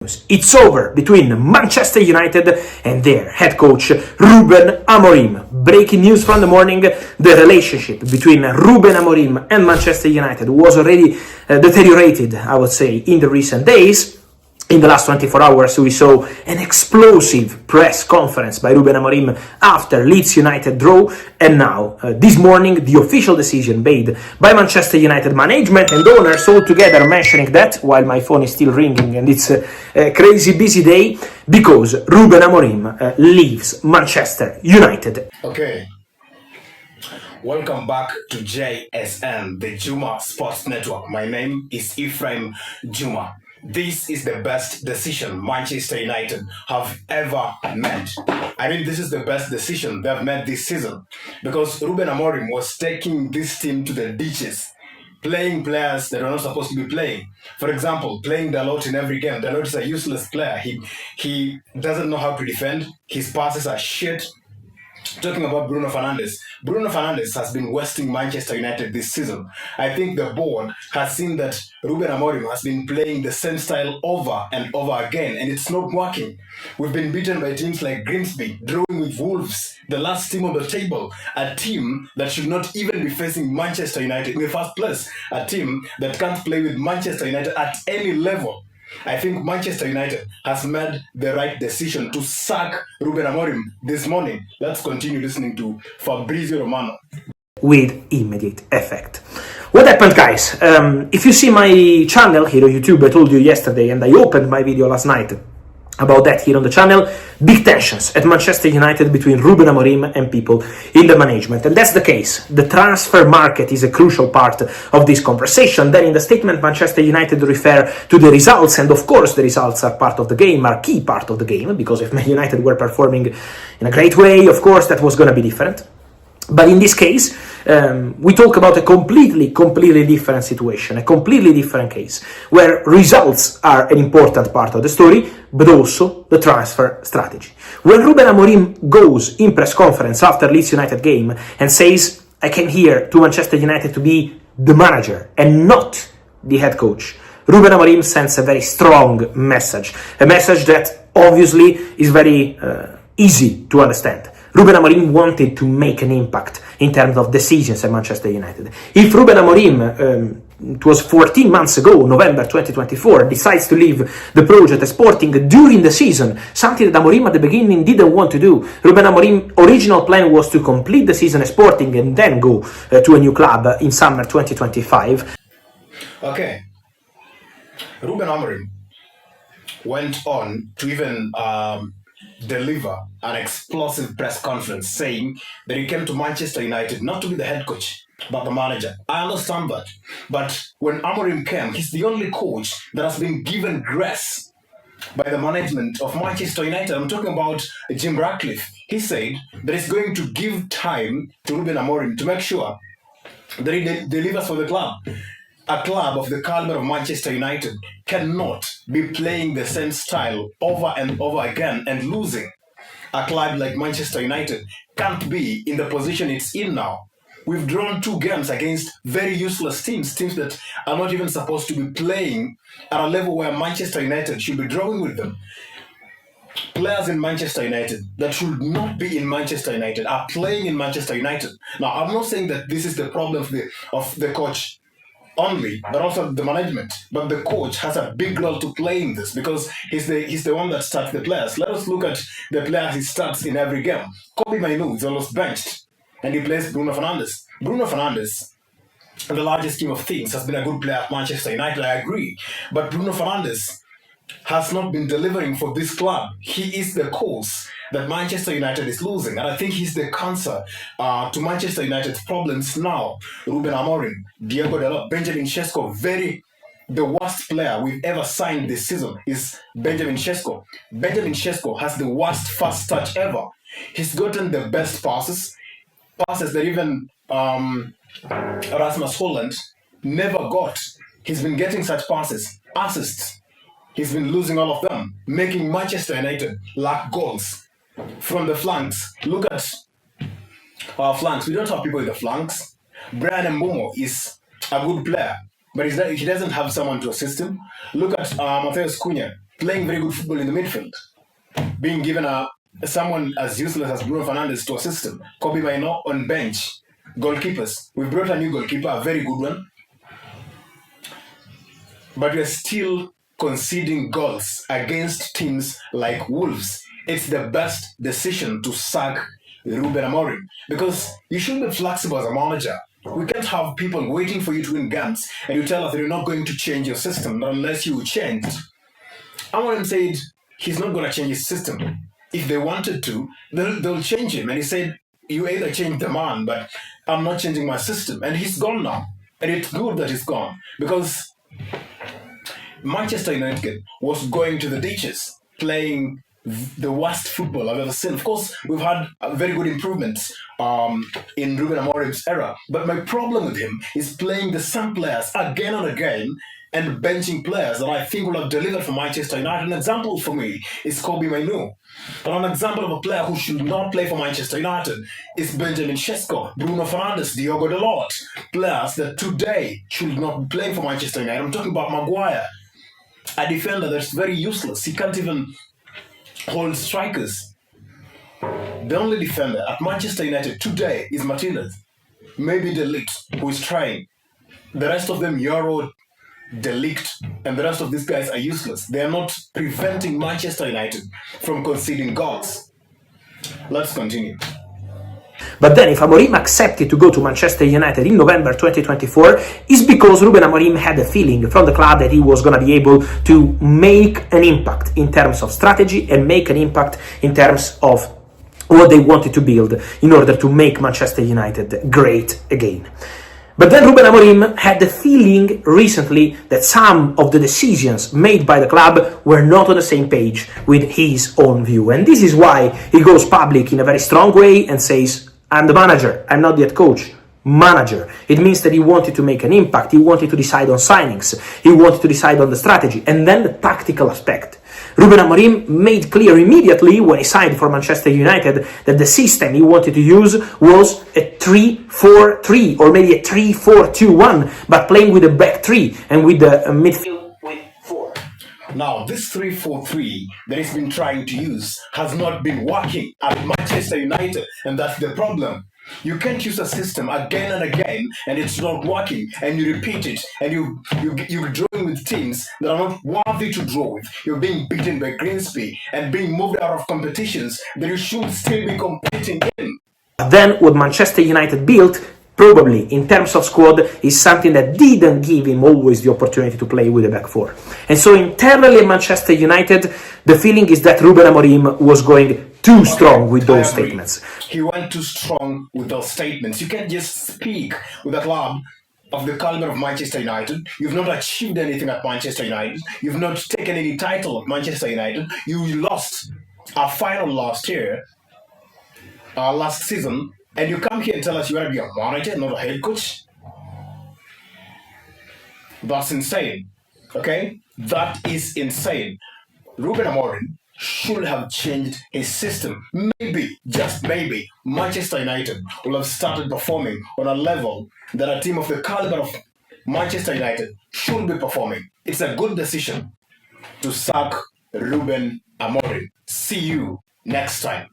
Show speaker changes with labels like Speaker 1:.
Speaker 1: It's over between Manchester United and their head coach Ruben Amorim. Breaking news from the morning: the relationship between Ruben Amorim and Manchester United was already deteriorated, I would say, in the recent days. In the last 24 hours, we saw an explosive press conference by Ruben Amorim after Leeds United draw, and now, this morning, the official decision made by Manchester United management and owners all together mentioning that, while my phone is still ringing and it's a crazy busy day, because Ruben Amorim leaves Manchester United.
Speaker 2: Okay. Welcome back to JSN, the Juma Sports Network. My name is Ephraim Juma. This is the best decision Manchester United have ever made. I mean, this is the best decision they've made this season, because Ruben Amorim was taking this team to the ditches, playing players that are not supposed to be playing. For example, playing Leaugue in every game. Leaugue is a useless player. He doesn't know how to defend. His passes are shit. Talking about Bruno Fernandes. Bruno Fernandes has been wasting Manchester United this season. I think the board has seen that Ruben Amorim has been playing the same style over and over again, and it's not working. We've been beaten by teams like Grimsby, drawing with Wolves, the last team on the table, a team that should not even be facing Manchester United in the first place, a team that can't play with Manchester United at any level. I think Manchester United has made the right decision to sack Ruben Amorim this morning. Let's continue listening to Fabrizio Romano.
Speaker 1: With immediate effect. What happened, guys? If you see my channel here on YouTube, I told you yesterday, and I opened my video last night about that here on the channel, big tensions at Manchester United between Ruben Amorim and people in the management. And that's the case. The transfer market is a crucial part of this conversation. Then in the statement, Manchester United refer to the results, and of course the results are part of the game, are key part of the game, because if Man United were performing in a great way, of course that was going to be different. But in this case, we talk about a completely different situation, a completely different case, where results are an important part of the story, but also the transfer strategy. When Ruben Amorim goes in press conference after Leeds United game and says, I came here to Manchester United to be the manager and not the head coach, Ruben Amorim sends a very strong message, a message that obviously is very easy to understand. Ruben Amorim wanted to make an impact in terms of decisions at Manchester United. If Ruben Amorim, it was 14 months ago, November 2024, decides to leave the project at Sporting during the season, something that Amorim at the beginning didn't want to do. Ruben Amorim's original plan was to complete the season at Sporting and then go to a new club in summer 2025.
Speaker 2: Okay. Ruben Amorim went on to even deliver an explosive press conference saying that he came to Manchester United not to be the head coach, but the manager. I understand that. But when Amorim came, he's the only coach that has been given grace by the management of Manchester United. I'm talking about Jim Ratcliffe. He said that he's going to give time to Ruben Amorim to make sure that he delivers for the club. A club of the caliber of Manchester United cannot be playing the same style over and over again and losing. A club like Manchester United can't be in the position it's in now. We've drawn 2 games against very useless teams that are not even supposed to be playing at a level where Manchester United should be drawing with them. Players in Manchester United that should not be in Manchester United are playing in Manchester United. Now, I'm not saying that this is the problem of the coach only, but also the management. But the coach has a big role to play in this, because he's the one that starts the players. Let us look at the players he starts in every game. Kobe Mainoo is almost benched, and he plays Bruno Fernandes. Bruno Fernandes, in the larger scheme of things, has been a good player at Manchester United, I agree. But Bruno Fernandes has not been delivering for this club. He is the cause that Manchester United is losing, and I think he's the cancer to Manchester United's problems now. Ruben Amorim, Diego Dalot, Benjamin Sesko, the worst player we've ever signed this season is Benjamin Sesko. Benjamin Sesko has the worst first touch ever. He's gotten the best passes that even Rasmus Holland never got. He's been getting such passes, assists. He's been losing all of them, making Manchester United lack goals. From the flanks, look at our flanks. We don't have people in the flanks. Brian Mbomo is a good player, but he doesn't have someone to assist him. Look at Matheus Cunha. playing very good football in the midfield, being given someone as useless as Bruno Fernandes to assist him, Kobe Mainoo on bench, goalkeepers. We brought a new goalkeeper, a very good one, but we're still conceding goals against teams like Wolves. It's the best decision to sack Ruben Amorim, because you should be flexible as a manager. We can't have people waiting for you to win games and you tell us that you're not going to change your system unless you change. Amorim said he's not going to change his system. If they wanted to, they'll change him. And he said, you either change the man, but I'm not changing my system. And he's gone now. And it's good that he's gone, because Manchester United was going to the ditches, playing the worst football I've ever seen. Of course, we've had very good improvements in Ruben Amorim's era, but my problem with him is playing the same players again and again and benching players that I think will have delivered for Manchester United. An example for me is Kobe Mainoo. And an example of a player who should not play for Manchester United is Benjamin Sesko, Bruno Fernandes, Diogo Dalot, players that today should not be playing for Manchester United. I'm talking about Maguire, a defender that's very useless. He can't even hold strikers. The only defender at Manchester United today is Martinez. Maybe De Ligt, who is trying. The rest of them, Euro, De Ligt, and the rest of these guys are useless. They are not preventing Manchester United from conceding goals. Let's continue.
Speaker 1: But then if Amorim accepted to go to Manchester United in November 2024, it's because Ruben Amorim had a feeling from the club that he was going to be able to make an impact in terms of strategy and make an impact in terms of what they wanted to build in order to make Manchester United great again. But then Ruben Amorim had the feeling recently that some of the decisions made by the club were not on the same page with his own view. And this is why he goes public in a very strong way and says, I'm the manager, I'm not the head coach. Manager. It means that he wanted to make an impact, he wanted to decide on signings, he wanted to decide on the strategy, and then the tactical aspect. Ruben Amorim made clear immediately when he signed for Manchester United that the system he wanted to use was a 3-4-3 or maybe a 3-4-2-1, but playing with a back three and with the midfield with 4.
Speaker 2: Now, this 3-4-3 that he's been trying to use has not been working at Manchester United, and that's the problem. You can't use a system again and again and it's not working, and you repeat it, and you're drawing with teams that are not worthy to draw with. You're being beaten by Greensby and being moved out of competitions that you should still be competing in.
Speaker 1: Then what Manchester United built, probably in terms of squad, is something that didn't give him always the opportunity to play with a back four. And so internally in Manchester United, the feeling is that Ruben Amorim was going too strong with those statements.
Speaker 2: He went too strong with those statements. You can't just speak with a club of the caliber of Manchester United. You've not achieved anything at Manchester United. You've not taken any title at Manchester United. You lost our final last season, and you come here and tell us you want to be a manager, not a head coach? That's insane. Okay? That is insane. Ruben Amorim should have changed his system. Maybe, just maybe, Manchester United will have started performing on a level that a team of the caliber of Manchester United should be performing. It's a good decision to sack Ruben Amorim. See you next time.